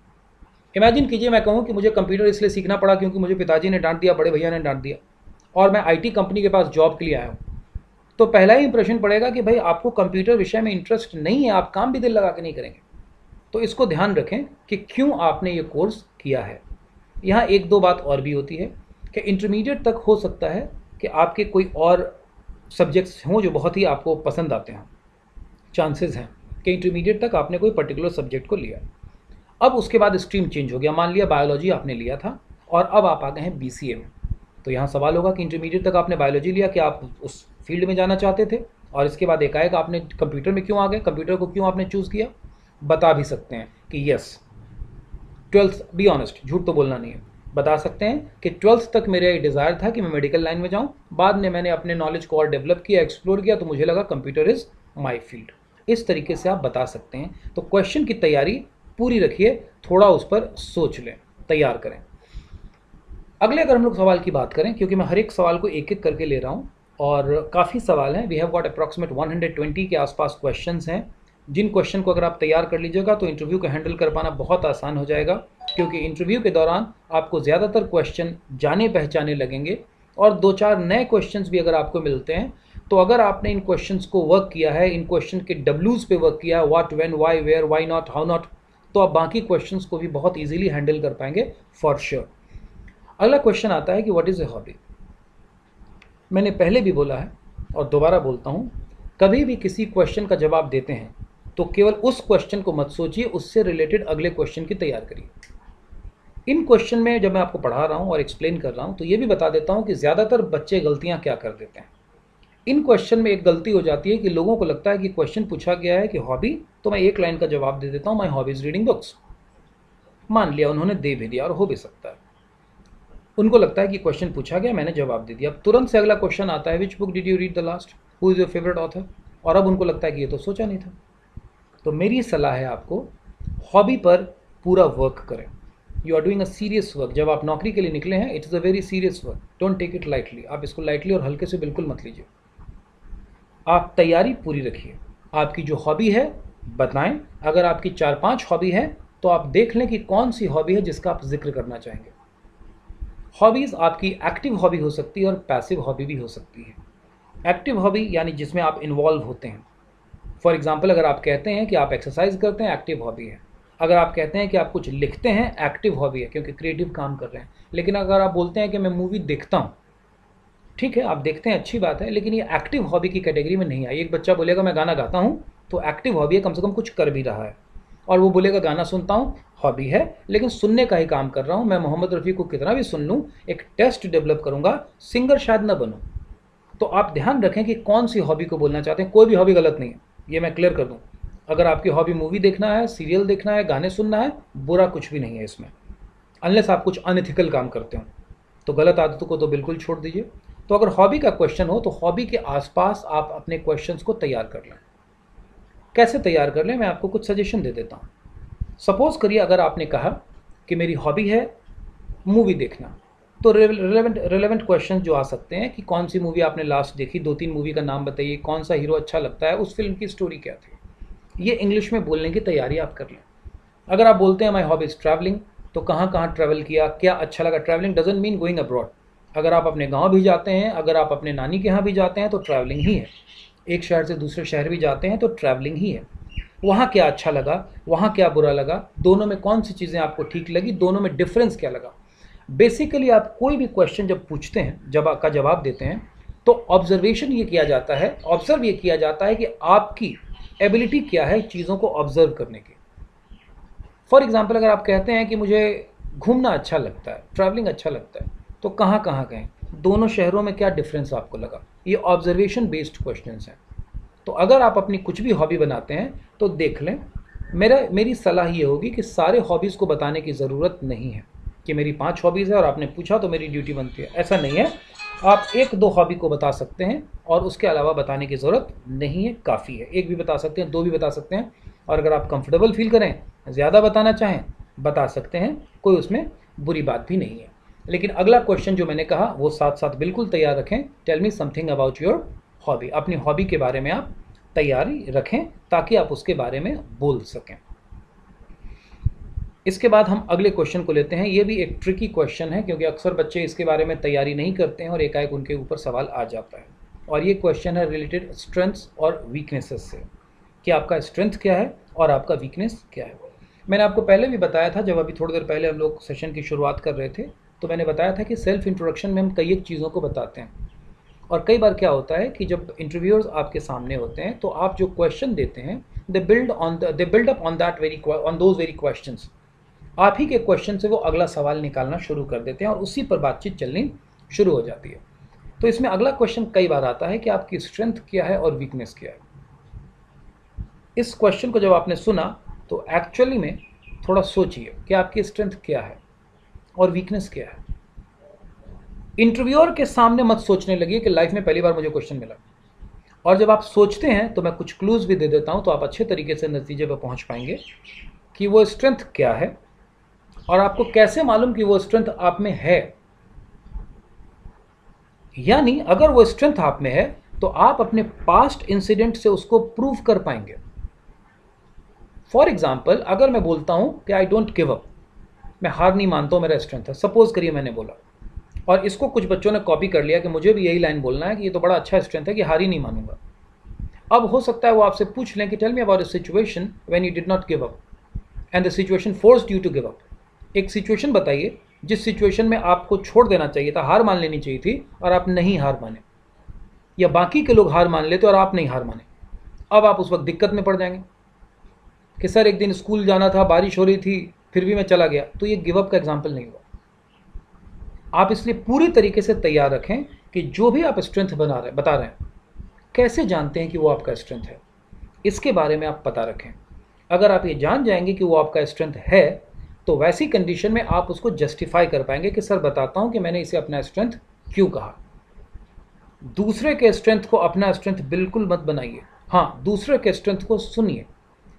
इमेजिन कीजिए मैं कहूँ कि मुझे कंप्यूटर इसलिए सीखना पड़ा क्योंकि मुझे पिताजी ने डांट दिया, बड़े भैया ने डांट दिया, और मैं आईटी कंपनी के पास जॉब के लिए आया हूँ, तो पहला ही इंप्रेशन पड़ेगा कि भाई आपको कंप्यूटर विषय में इंटरेस्ट नहीं है, आप काम भी दिल लगा के नहीं करेंगे। तो इसको ध्यान रखें कि क्यों आपने ये कोर्स किया है। यहाँ 1-2 बात और भी होती है कि इंटरमीडिएट तक हो सकता है कि आपके कोई और सब्जेक्ट्स हों जो बहुत ही आपको पसंद आते हैं, चांसेस हैं कि इंटरमीडिएट तक आपने कोई पर्टिकुलर सब्जेक्ट को लिया। अब उसके बाद स्ट्रीम चेंज हो गया, मान लिया बायोलॉजी आपने लिया था और अब आप आ गए हैं बीसीए में। तो यहाँ सवाल होगा कि इंटरमीडिएट तक आपने बायोलॉजी लिया, कि आप उस फील्ड में जाना चाहते थे, और इसके बाद एकाएक आपने कंप्यूटर में क्यों आ गए, कंप्यूटर को क्यों आपने चूज़ किया। बता भी सकते हैं कि यस 12th, बी ऑनेस्ट, झूठ तो बोलना नहीं है, बता सकते हैं कि 12th तक मेरा ये डिज़ायर था कि मैं मेडिकल लाइन में जाऊँ, बाद में मैंने अपने नॉलेज को और डेवलप किया, एक्सप्लोर किया, तो मुझे लगा कंप्यूटर इज़ माई फील्ड। इस तरीके से आप बता सकते हैं। तो क्वेश्चन की तैयारी पूरी रखिए, थोड़ा उस पर सोच लें, तैयार करें। अगले अगर हम लोग सवाल की बात करें, क्योंकि मैं हर एक सवाल को एक एक करके ले रहा हूँ और काफ़ी सवाल हैं, वी हैव गॉट अप्रॉक्सीमेट 120 के आसपास क्वेश्चंस हैं, जिन क्वेश्चन को अगर आप तैयार कर लीजिएगा तो इंटरव्यू को हैंडल कर पाना बहुत आसान हो जाएगा, क्योंकि इंटरव्यू के दौरान आपको ज़्यादातर क्वेश्चन जाने पहचाने लगेंगे, और 2-4 नए क्वेश्चंस भी अगर आपको मिलते हैं, तो अगर आपने इन क्वेश्चंस को वर्क किया है, इन क्वेश्चन के डब्ल्यूज पे वर्क किया है, what, when, why, where, why not, how not, तो आप बाकी क्वेश्चंस को भी बहुत ईजिली हैंडल कर पाएंगे फॉर श्योर। अगला क्वेश्चन आता है कि व्हाट इज़ ए हॉबी। मैंने पहले भी बोला है और दोबारा बोलता हूँ, कभी भी किसी क्वेश्चन का जवाब देते हैं तो केवल उस क्वेश्चन को मत सोचिए, उससे रिलेटेड अगले क्वेश्चन की तैयार करिए। इन क्वेश्चन में जब मैं आपको पढ़ा रहा हूँ और एक्सप्लेन कर रहा हूँ तो ये भी बता देता हूँ कि ज़्यादातर बच्चे गलतियाँ क्या कर देते हैं। इन क्वेश्चन में एक गलती हो जाती है कि लोगों को लगता है कि क्वेश्चन पूछा गया है कि हॉबी, तो मैं एक लाइन का जवाब दे देता हूँ, my hobby is reading books. मान लिया उन्होंने दे भी दिया, और हो भी सकता है, उनको लगता है कि क्वेश्चन पूछा गया, मैंने जवाब दे दिया। अब तुरंत से अगला क्वेश्चन आता है, which book did you read the last, who is your favourite author, और अब उनको लगता है कि ये तो सोचा नहीं था। तो मेरी सलाह है आपको, हॉबी पर पूरा वर्क करें। You are doing a serious work. जब आप नौकरी के लिए निकले हैं, it is a very serious work, don't take it lightly. आप इसको लाइटली और हल्के से बिल्कुल मत लीजिए। आप तैयारी पूरी रखिए। आपकी जो हॉबी है बताएं। अगर आपकी 4-5 हॉबी है तो आप देख लें कि कौन सी हॉबी है जिसका आप जिक्र करना चाहेंगे। हॉबीज़ आपकी एक्टिव हॉबी हो सकती है और पैसिव हॉबी भी हो सकती है। एक्टिव हॉबी यानी जिसमें आप इन्वॉल्व होते हैं। फॉर एग्जाम्पल, अगर आप कहते हैं कि आप एक्सरसाइज करते हैं, एक्टिव हॉबी है। अगर आप कहते हैं कि आप कुछ लिखते हैं, एक्टिव हॉबी है, क्योंकि क्रिएटिव काम कर रहे हैं। लेकिन अगर आप बोलते हैं कि मैं मूवी देखता हूँ, ठीक है, आप देखते हैं, अच्छी बात है, लेकिन ये एक्टिव हॉबी की कैटेगरी में नहीं आई। एक बच्चा बोलेगा मैं गाना गाता हूँ, तो एक्टिव हॉबी है, कम से कम कुछ कर भी रहा है। और वो बोलेगा गाना सुनता हूँ, हॉबी है, लेकिन सुनने का ही काम कर रहा हूँ, मैं मोहम्मद रफ़ी को कितना भी सुन लूँ, एक टेस्ट डेवलप करूँगा, सिंगर शायद न बनूँ। तो आप ध्यान रखें कि कौन सी हॉबी को बोलना चाहते हैं। कोई भी हॉबी गलत नहीं है, ये मैं क्लियर कर दूँ। अगर आपकी हॉबी मूवी देखना है, सीरियल देखना है, गाने सुनना है, बुरा कुछ भी नहीं है इसमें, अनलेस आप कुछ अनएथिकल काम करते हो, तो गलत आदतों को तो बिल्कुल छोड़ दीजिए। तो अगर हॉबी का क्वेश्चन हो तो हॉबी के आसपास आप अपने क्वेश्चंस को तैयार कर लें। कैसे तैयार कर लें, मैं आपको कुछ सजेशन दे देता हूँ। सपोज करिए अगर आपने कहा कि मेरी हॉबी है मूवी देखना, तो रेलेवेंट क्वेश्चन जो आ सकते हैं कि कौन सी मूवी आपने लास्ट देखी, 2-3 मूवी का नाम बताइए, कौन सा हीरो अच्छा लगता है, उस फिल्म की स्टोरी क्या थी। ये इंग्लिश में बोलने की तैयारी आप कर लें। अगर आप बोलते हैं माई हॉबी इज़ ट्रैवलिंग, तो कहाँ कहाँ ट्रैवल किया, क्या अच्छा लगा। Travelling doesn't mean going abroad. अगर आप अपने गांव भी जाते हैं, अगर आप अपने नानी के यहाँ भी जाते हैं, तो ट्रैवलिंग ही है। एक शहर से दूसरे शहर भी जाते हैं तो ट्रैवलिंग ही है। वहाँ क्या अच्छा लगा, वहाँ क्या बुरा लगा, दोनों में कौन सी चीज़ें आपको ठीक लगी, दोनों में डिफरेंस क्या लगा। बेसिकली आप कोई भी क्वेश्चन जब पूछते हैं, जब आपका जवाब देते हैं, तो ऑब्जर्वेशन ये किया जाता है, ऑब्जर्व ये किया जाता है कि आपकी एबिलिटी क्या है चीज़ों को ऑब्जर्व करने की। फॉर एग्जाम्पल, अगर आप कहते हैं कि मुझे घूमना अच्छा लगता है, ट्रैवलिंग अच्छा लगता है, तो कहाँ कहाँ गए, दोनों शहरों में क्या डिफरेंस आपको लगा। ये ऑब्जर्वेशन बेस्ड क्वेश्चंस हैं। तो अगर आप अपनी कुछ भी हॉबी बनाते हैं तो देख लें, मेरी सलाह ये होगी कि सारे हॉबीज़ को बताने की ज़रूरत नहीं है कि मेरी 5 हॉबीज़ है और आपने पूछा तो मेरी ड्यूटी बनती है, ऐसा नहीं है। आप 1-2 हॉबी को बता सकते हैं और उसके अलावा बताने की ज़रूरत नहीं है, काफ़ी है। 1 भी बता सकते हैं, 2 भी बता सकते हैं, और अगर आप कंफर्टेबल फील करें, ज़्यादा बताना चाहें, बता सकते हैं, कोई उसमें बुरी बात भी नहीं है। लेकिन अगला क्वेश्चन जो मैंने कहा वो साथ साथ बिल्कुल तैयार रखें। Tell me something about your hobby. अपनी हॉबी के बारे में आप तैयारी रखें ताकि आप उसके बारे में बोल सकें। इसके बाद हम अगले क्वेश्चन को लेते हैं। ये भी एक ट्रिकी क्वेश्चन है क्योंकि अक्सर बच्चे इसके बारे में तैयारी नहीं करते हैं और एकाएक उनके ऊपर सवाल आ जाता है। और ये क्वेश्चन है रिलेटेड स्ट्रेंथ्स और वीकनेसेस से, कि आपका स्ट्रेंथ क्या है और आपका वीकनेस क्या है। मैंने आपको पहले भी बताया था, जब अभी थोड़ी देर पहले हम लोग सेशन की शुरुआत कर रहे थे, तो मैंने बताया था कि सेल्फ इंट्रोडक्शन में हम कई एक चीज़ों को बताते हैं। और कई बार क्या होता है कि जब इंटरव्यूअर्स आपके सामने होते हैं तो आप जो क्वेश्चन देते हैं they build up on those very questions. आप ही के क्वेश्चन से वो अगला सवाल निकालना शुरू कर देते हैं और उसी पर बातचीत चलनी शुरू हो जाती है। तो इसमें अगला क्वेश्चन कई बार आता है कि आपकी स्ट्रेंथ क्या है और वीकनेस क्या है। इस क्वेश्चन को जब आपने सुना तो एक्चुअली में थोड़ा सोचिए कि आपकी स्ट्रेंथ क्या है और वीकनेस क्या है। इंटरव्यूअर के सामने मत सोचने लगिए कि लाइफ में पहली बार मुझे क्वेश्चन मिला। और जब आप सोचते हैं तो मैं कुछ क्लूज भी दे देता हूं, तो आप अच्छे तरीके से नतीजे पर पहुंच पाएंगे कि वो स्ट्रेंथ क्या है और आपको कैसे मालूम कि वो स्ट्रेंथ आप में है। यानी अगर वो स्ट्रेंथ आप में है तो आप अपने पास्ट इंसिडेंट से उसको प्रूव कर पाएंगे। फॉर एग्जाम्पल, अगर मैं बोलता हूं कि आई डोंट गिव अप, मैं हार नहीं मानता हूं, मेरा स्ट्रेंथ है। सपोज करिए मैंने बोला और इसको कुछ बच्चों ने कॉपी कर लिया कि मुझे भी यही लाइन बोलना है कि ये तो बड़ा अच्छा स्ट्रेंथ है कि हार ही नहीं मानूंगा। अब हो सकता है वो आपसे पूछ लें कि tell me about a situation when you did not give up and the situation forced you to give up. एक सिचुएशन बताइए जिस सिचुएशन में आपको छोड़ देना चाहिए था, हार मान लेनी चाहिए थी और आप नहीं हार माने, या बाकी के लोग हार मान लेते और आप नहीं हार माने। अब आप उस वक्त दिक्कत में पड़ जाएंगे कि सर एक दिन स्कूल जाना था, बारिश हो रही थी, फिर भी मैं चला गया। तो ये गिव अप का एग्जाम्पल नहीं हुआ। आप इसलिए पूरी तरीके से तैयार रखें कि जो भी आप स्ट्रेंथ बता रहे हैं, कैसे जानते हैं कि वो आपका स्ट्रेंथ है, इसके बारे में आप पता रखें। अगर आप ये जान जाएंगे कि वो आपका स्ट्रेंथ है तो वैसी कंडीशन में आप उसको जस्टिफाई कर पाएंगे कि सर बताता हूं कि मैंने इसे अपना स्ट्रेंथ क्यों कहा। दूसरे के स्ट्रेंथ को अपना स्ट्रेंथ बिल्कुल मत बनाइए। हाँ, दूसरे के स्ट्रेंथ को सुनिए,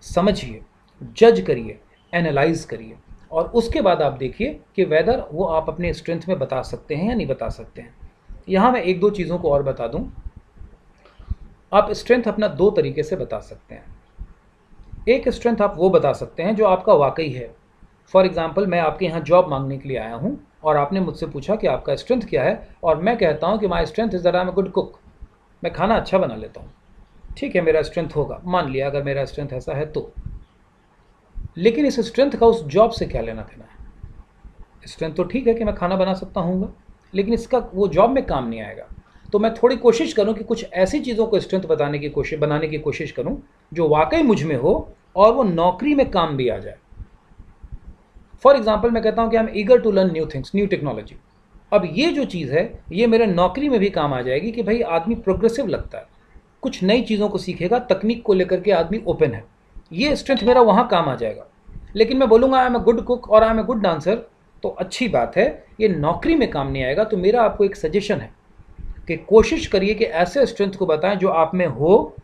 समझिए, जज करिए, एनालाइज करिए और उसके बाद आप देखिए कि वेदर वो आप अपने स्ट्रेंथ में बता सकते हैं या नहीं बता सकते हैं। यहाँ मैं 1-2 चीज़ों को और बता दूं। आप स्ट्रेंथ अपना 2 तरीके से बता सकते हैं। एक स्ट्रेंथ आप वो बता सकते हैं जो आपका वाकई है। फॉर एग्जाम्पल, मैं आपके यहाँ जॉब मांगने के लिए आया हूँ और आपने मुझसे पूछा कि आपका स्ट्रेंथ क्या है, और मैं कहता हूँ कि my strength is that I am a good cook, मैं खाना अच्छा बना लेता हूँ। ठीक है, मेरा स्ट्रेंथ होगा, मान लिया अगर मेरा स्ट्रेंथ ऐसा है तो। लेकिन इस स्ट्रेंथ का उस जॉब से क्या लेना देना है। स्ट्रेंथ तो ठीक है कि मैं खाना बना सकता हूँ, लेकिन इसका वो जॉब में काम नहीं आएगा। तो मैं थोड़ी कोशिश करूँ कि कुछ ऐसी चीज़ों को स्ट्रेंथ बनाने की कोशिश करूँ जो वाकई मुझ में हो और वो नौकरी में काम भी आ जाए। फॉर एग्जाम्पल, मैं कहता हूँ कि I am eager to learn new things, new technology. अब ये जो चीज़ है ये मेरे नौकरी में भी काम आ जाएगी कि भाई आदमी प्रोग्रेसिव लगता है, कुछ नई चीज़ों को सीखेगा, तकनीक को लेकर के आदमी ओपन है। ये स्ट्रेंथ मेरा वहाँ काम आ जाएगा। लेकिन मैं बोलूँगा I am a good cook और I am a good dancer, तो अच्छी बात है, ये नौकरी में काम नहीं आएगा। तो मेरा आपको एक सजेशन है कि कोशिश करिए कि ऐसे स्ट्रेंथ को बताएं जो आप में हो,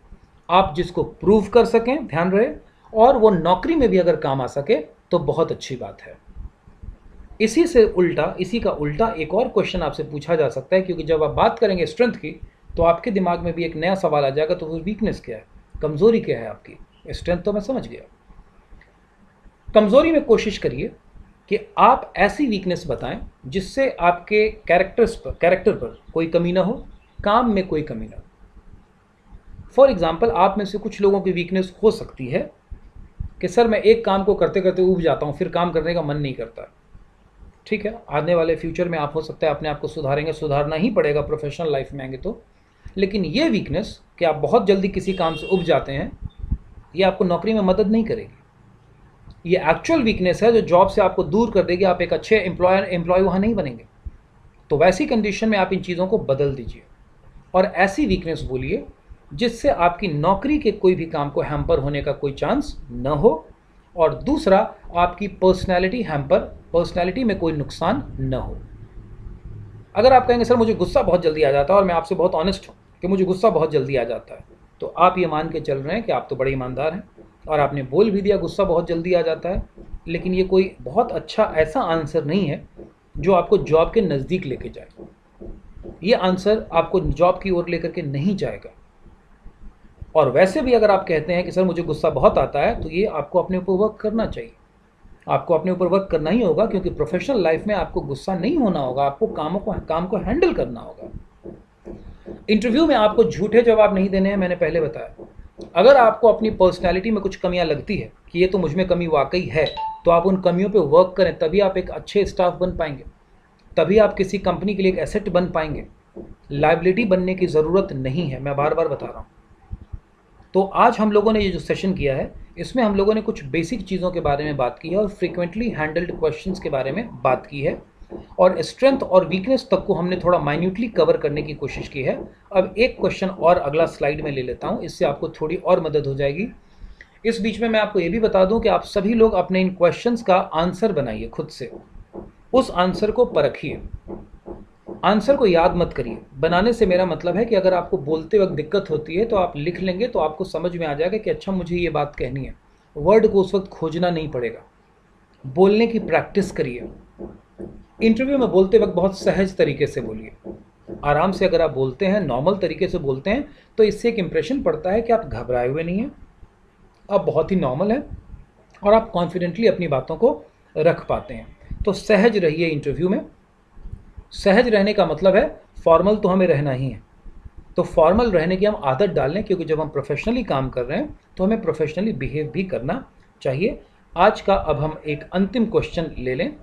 आप जिसको प्रूव कर सकें, ध्यान रहे, और वो नौकरी में भी अगर काम आ सके तो बहुत अच्छी बात है। इसी का उल्टा एक और क्वेश्चन आपसे पूछा जा सकता है, क्योंकि जब आप बात करेंगे स्ट्रेंथ की तो आपके दिमाग में भी एक नया सवाल आ जाएगा, तो वो वीकनेस क्या है, कमजोरी क्या है आपकी। स्ट्रेंथ तो मैं समझ गया, कमजोरी में कोशिश करिए कि आप ऐसी वीकनेस बताएं जिससे आपके कैरेक्टर पर कोई कमी ना हो, काम में कोई कमी ना हो। फॉर एग्जाम्पल, आप में से कुछ लोगों की वीकनेस हो सकती है कि सर मैं एक काम को करते करते ऊब जाता हूँ, फिर काम करने का मन नहीं करता। ठीक है, आने वाले फ्यूचर में आप हो सकता है अपने आप को सुधारेंगे, सुधारना ही पड़ेगा प्रोफेशनल लाइफ में आएंगे तो। लेकिन ये वीकनेस कि आप बहुत जल्दी किसी काम से उब जाते हैं, ये आपको नौकरी में मदद नहीं करेगी। ये एक्चुअल वीकनेस है जो जॉब से आपको दूर कर देगी, आप एक अच्छे एम्प्लॉय वहाँ नहीं बनेंगे। तो वैसी कंडीशन में आप इन चीज़ों को बदल दीजिए और ऐसी वीकनेस बोलिए जिससे आपकी नौकरी के कोई भी काम को हैम्पर होने का कोई चांस न हो, और दूसरा आपकी पर्सनैलिटी में कोई नुकसान न हो। अगर आप कहेंगे सर मुझे गुस्सा बहुत जल्दी आ जाता है और मैं आपसे बहुत ऑनेस्ट हूँ कि मुझे गुस्सा बहुत जल्दी आ जाता है, तो आप ये मान के चल रहे हैं कि आप तो बड़े ईमानदार हैं और आपने बोल भी दिया गुस्सा बहुत जल्दी आ जाता है, लेकिन ये कोई बहुत अच्छा ऐसा आंसर नहीं है जो आपको जॉब के नज़दीक लेके जाए। ये आंसर आपको जॉब की ओर लेकर के नहीं जाएगा। और वैसे भी अगर आप कहते हैं कि सर मुझे गुस्सा बहुत आता है, तो ये आपको अपने ऊपर वर्क करना चाहिए। आपको अपने ऊपर वर्क करना ही होगा, क्योंकि प्रोफेशनल लाइफ में आपको गुस्सा नहीं होना होगा, आपको काम को हैंडल करना होगा। इंटरव्यू में आपको झूठे जवाब नहीं देने हैं, मैंने पहले बताया। अगर आपको अपनी पर्सनैलिटी में कुछ कमियां लगती है कि ये तो मुझ में कमी वाकई है, तो आप उन कमियों पे वर्क करें, तभी आप एक अच्छे स्टाफ बन पाएंगे, तभी आप किसी कंपनी के लिए एक एसेट बन पाएंगे। लायबिलिटी बनने की ज़रूरत नहीं है, मैं बार बार बता रहा हूँ। तो आज हम लोगों ने ये जो सेशन किया है, इसमें हम लोगों ने कुछ बेसिक चीज़ों के बारे में बात की है और फ्रीक्वेंटली हैंडल्ड क्वेश्चंस के बारे में बात की है, और स्ट्रेंथ और वीकनेस तक को हमने थोड़ा माइन्यूटली कवर करने की कोशिश की है। अब एक क्वेश्चन और अगला स्लाइड में ले लेता हूँ, इससे आपको थोड़ी और मदद हो जाएगी। इस बीच में मैं आपको ये भी बता दूं कि आप सभी लोग अपने इन क्वेश्चंस का आंसर बनाइए खुद से, उस आंसर को परखिए, आंसर को याद मत करिए। बनाने से मेरा मतलब है कि अगर आपको बोलते वक्त दिक्कत होती है तो आप लिख लेंगे, तो आपको समझ में आ जाएगा कि अच्छा मुझे ये बात कहनी है। वर्ड को उस वक्त खोजना नहीं पड़ेगा। बोलने की प्रैक्टिस करिए। इंटरव्यू में बोलते वक्त बहुत सहज तरीके से बोलिए, आराम से अगर आप बोलते हैं, नॉर्मल तरीके से बोलते हैं, तो इससे एक इम्प्रेशन पड़ता है कि आप घबराए हुए नहीं हैं, आप बहुत ही नॉर्मल हैं और आप कॉन्फिडेंटली अपनी बातों को रख पाते हैं। तो सहज रहिए इंटरव्यू में। सहज रहने का मतलब है फॉर्मल तो हमें रहना ही है, तो फॉर्मल रहने की हम आदत डाल लें, क्योंकि जब हम प्रोफेशनली काम कर रहे हैं तो हमें प्रोफेशनली बिहेव भी करना चाहिए। आज का अब हम एक अंतिम क्वेश्चन ले लें।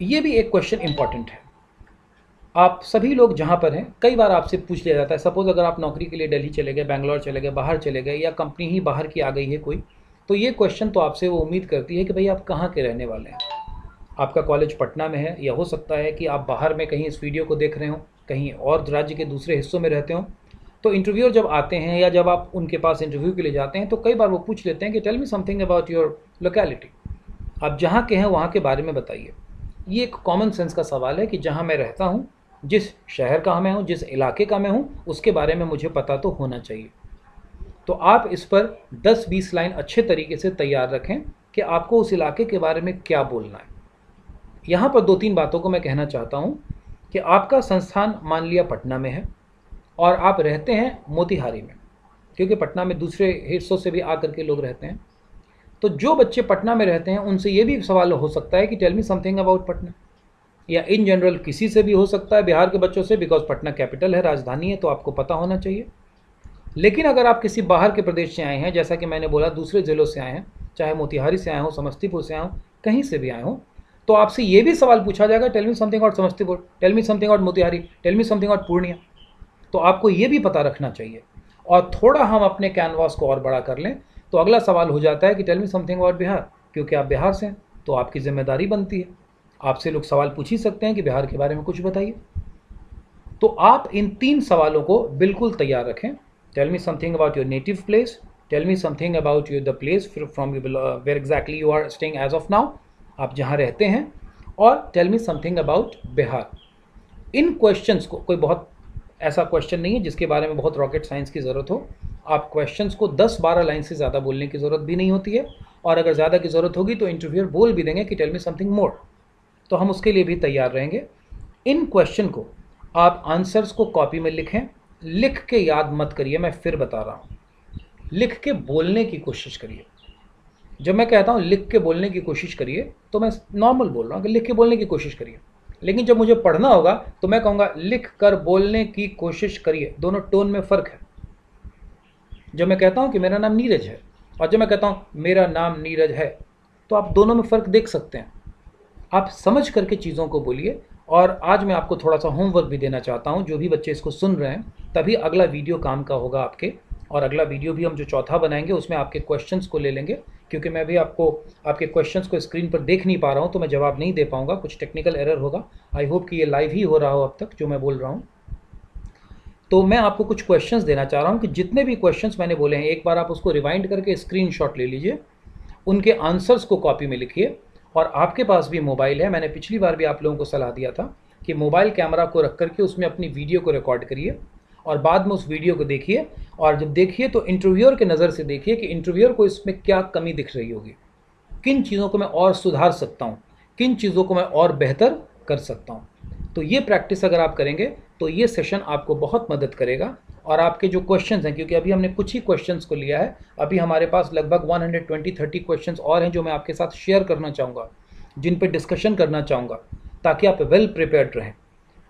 ये भी एक क्वेश्चन इंपॉर्टेंट है। आप सभी लोग जहाँ पर हैं, कई बार आपसे पूछ लिया जाता है, सपोज अगर आप नौकरी के लिए दिल्ली चले गए, बैंगलोर चले गए, बाहर चले गए, या कंपनी ही बाहर की आ गई है कोई, तो ये क्वेश्चन तो आपसे वो उम्मीद करती है कि भाई आप कहाँ के रहने वाले हैं। आपका कॉलेज पटना में है, या हो सकता है कि आप बाहर में कहीं इस वीडियो को देख रहे हो, कहीं और राज्य के दूसरे हिस्सों में रहते हो। तो इंटरव्यूअर जब आते हैं या जब आप उनके पास इंटरव्यू के लिए जाते हैं, तो कई बार वो पूछ लेते हैं कि tell me something about your locality, आप जहाँ के हैं वहाँ के बारे में बताइए। ये एक कॉमन सेंस का सवाल है कि जहाँ मैं रहता हूँ, जिस शहर का मैं हूँ, जिस इलाके का मैं हूँ, उसके बारे में मुझे पता तो होना चाहिए। तो आप इस पर 10-20 लाइन अच्छे तरीके से तैयार रखें कि आपको उस इलाके के बारे में क्या बोलना है। यहाँ पर 2-3 बातों को मैं कहना चाहता हूँ कि आपका संस्थान मान लिया पटना में है और आप रहते हैं मोतिहारी में, क्योंकि पटना में दूसरे हिस्सों से भी आकर के लोग रहते हैं। तो जो बच्चे पटना में रहते हैं उनसे ये भी सवाल हो सकता है कि tell me something about Patna, या इन जनरल किसी से भी हो सकता है, बिहार के बच्चों से, बिकॉज पटना कैपिटल है, राजधानी है, तो आपको पता होना चाहिए। लेकिन अगर आप किसी बाहर के प्रदेश से आए हैं, जैसा कि मैंने बोला दूसरे ज़िलों से आए हैं, चाहे मोतिहारी से आए हो, समस्तीपुर से आए हो, कहीं से भी आए हो, तो आपसे ये भी सवाल पूछा जाएगा, tell me something about Samastipur, tell me something about Motihari, tell me something about Purnia. तो आपको ये भी पता रखना चाहिए। और थोड़ा हम अपने कैनवास को और बड़ा कर लें, तो अगला सवाल हो जाता है कि tell me something about Bihar, क्योंकि आप बिहार से हैं, तो आपकी जिम्मेदारी बनती है, आपसे लोग सवाल पूछ ही सकते हैं कि बिहार के बारे में कुछ बताइए। तो आप इन 3 सवालों को बिल्कुल तैयार रखें। Tell me something about your native place, tell me something about your the place from where exactly you are staying as of now, आप जहाँ रहते हैं, और tell me something about Bihar. इन क्वेश्चंस को, कोई बहुत ऐसा क्वेश्चन नहीं है जिसके बारे में बहुत रॉकेट साइंस की ज़रूरत हो। आप क्वेश्चंस को 10-12 लाइन से ज़्यादा बोलने की ज़रूरत भी नहीं होती है, और अगर ज़्यादा की ज़रूरत होगी तो इंटरव्यूअर बोल भी देंगे कि टेल मी समथिंग मोर, तो हम उसके लिए भी तैयार रहेंगे। इन क्वेश्चन को आप आंसर्स को कॉपी में लिखें, लिख के याद मत करिए, मैं फिर बता रहा हूँ, लिख के बोलने की कोशिश करिए। जब मैं कहता हूँ लिख के बोलने की कोशिश करिए, तो मैं नॉर्मल बोल रहा हूँ कि लिख के बोलने की कोशिश करिए, लेकिन जब मुझे पढ़ना होगा तो मैं कहूँगा लिख कर बोलने की कोशिश करिए। दोनों टोन में फ़र्क है। जब मैं कहता हूँ कि मेरा नाम नीरज है, और जब मैं कहता हूँ मेरा नाम नीरज है, तो आप दोनों में फ़र्क देख सकते हैं। आप समझ करके चीज़ों को बोलिए, और आज मैं आपको थोड़ा सा होमवर्क भी देना चाहता हूँ। जो भी बच्चे इसको सुन रहे हैं, तभी अगला वीडियो काम का होगा आपके। और अगला वीडियो भी हम जो चौथा बनाएंगे उसमें आपके क्वेश्चंस को ले लेंगे, क्योंकि मैं भी आपको आपके क्वेश्चंस को स्क्रीन पर देख नहीं पा रहा हूँ, तो मैं जवाब नहीं दे पाऊँगा, कुछ टेक्निकल एरर होगा। आई होप कि ये लाइव ही हो रहा हो अब तक जो मैं बोल रहा हूँ। तो मैं आपको कुछ क्वेश्चंस देना चाह रहा हूँ कि जितने भी क्वेश्चंस मैंने बोले हैं, एक बार आप उसको रिवाइंड करके स्क्रीनशॉट ले लीजिए, उनके आंसर्स को कॉपी में लिखिए। और आपके पास भी मोबाइल है, मैंने पिछली बार भी आप लोगों को सलाह दिया था कि मोबाइल कैमरा को रख करके उसमें अपनी वीडियो को रिकॉर्ड करिए और बाद में उस वीडियो को देखिए। और जब देखिए तो इंटरव्यूअर के नज़र से देखिए कि इंटरव्यूअर को इसमें क्या कमी दिख रही होगी, किन चीज़ों को मैं और सुधार सकता हूँ, किन चीज़ों को मैं और बेहतर कर सकता हूँ। तो ये प्रैक्टिस अगर आप करेंगे तो ये सेशन आपको बहुत मदद करेगा। और आपके जो क्वेश्चंस हैं, क्योंकि अभी हमने कुछ ही क्वेश्चंस को लिया है, अभी हमारे पास लगभग 120-130 क्वेश्चंस और हैं जो मैं आपके साथ शेयर करना चाहूँगा, जिन पे डिस्कशन करना चाहूँगा, ताकि आप वेल प्रिपेयर्ड रहें।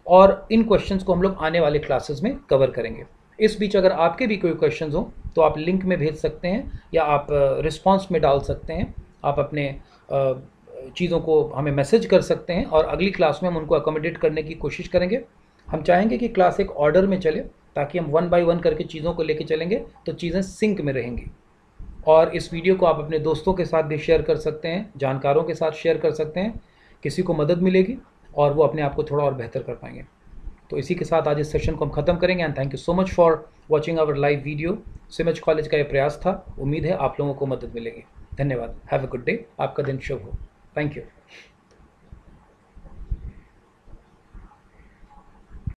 और इन क्वेश्चंस को हम लोग आने वाले क्लासेस में कवर करेंगे। इस बीच अगर आपके भी कोई क्वेश्चंस हो तो आप लिंक में भेज सकते हैं या आप रिस्पॉन्स में डाल सकते हैं। आप अपने चीज़ों को हमें मैसेज कर सकते हैं और अगली क्लास में हम उनको अकोमोडेट करने की कोशिश करेंगे। हम चाहेंगे कि क्लास एक ऑर्डर में चले, ताकि हम 1 बाय 1 करके चीज़ों को लेके चलेंगे तो चीज़ें सिंक में रहेंगी। और इस वीडियो को आप अपने दोस्तों के साथ भी शेयर कर सकते हैं, जानकारों के साथ शेयर कर सकते हैं, किसी को मदद मिलेगी और वो अपने आप को थोड़ा और बेहतर कर पाएंगे। तो इसी के साथ आज इस सेशन को हम ख़त्म करेंगे। And thank you so much for watching our live video. सिमज कॉलेज का ये प्रयास था, उम्मीद है आप लोगों को मदद मिलेगी। धन्यवाद। Have a good day. आपका दिन शुभ हो। Thank you.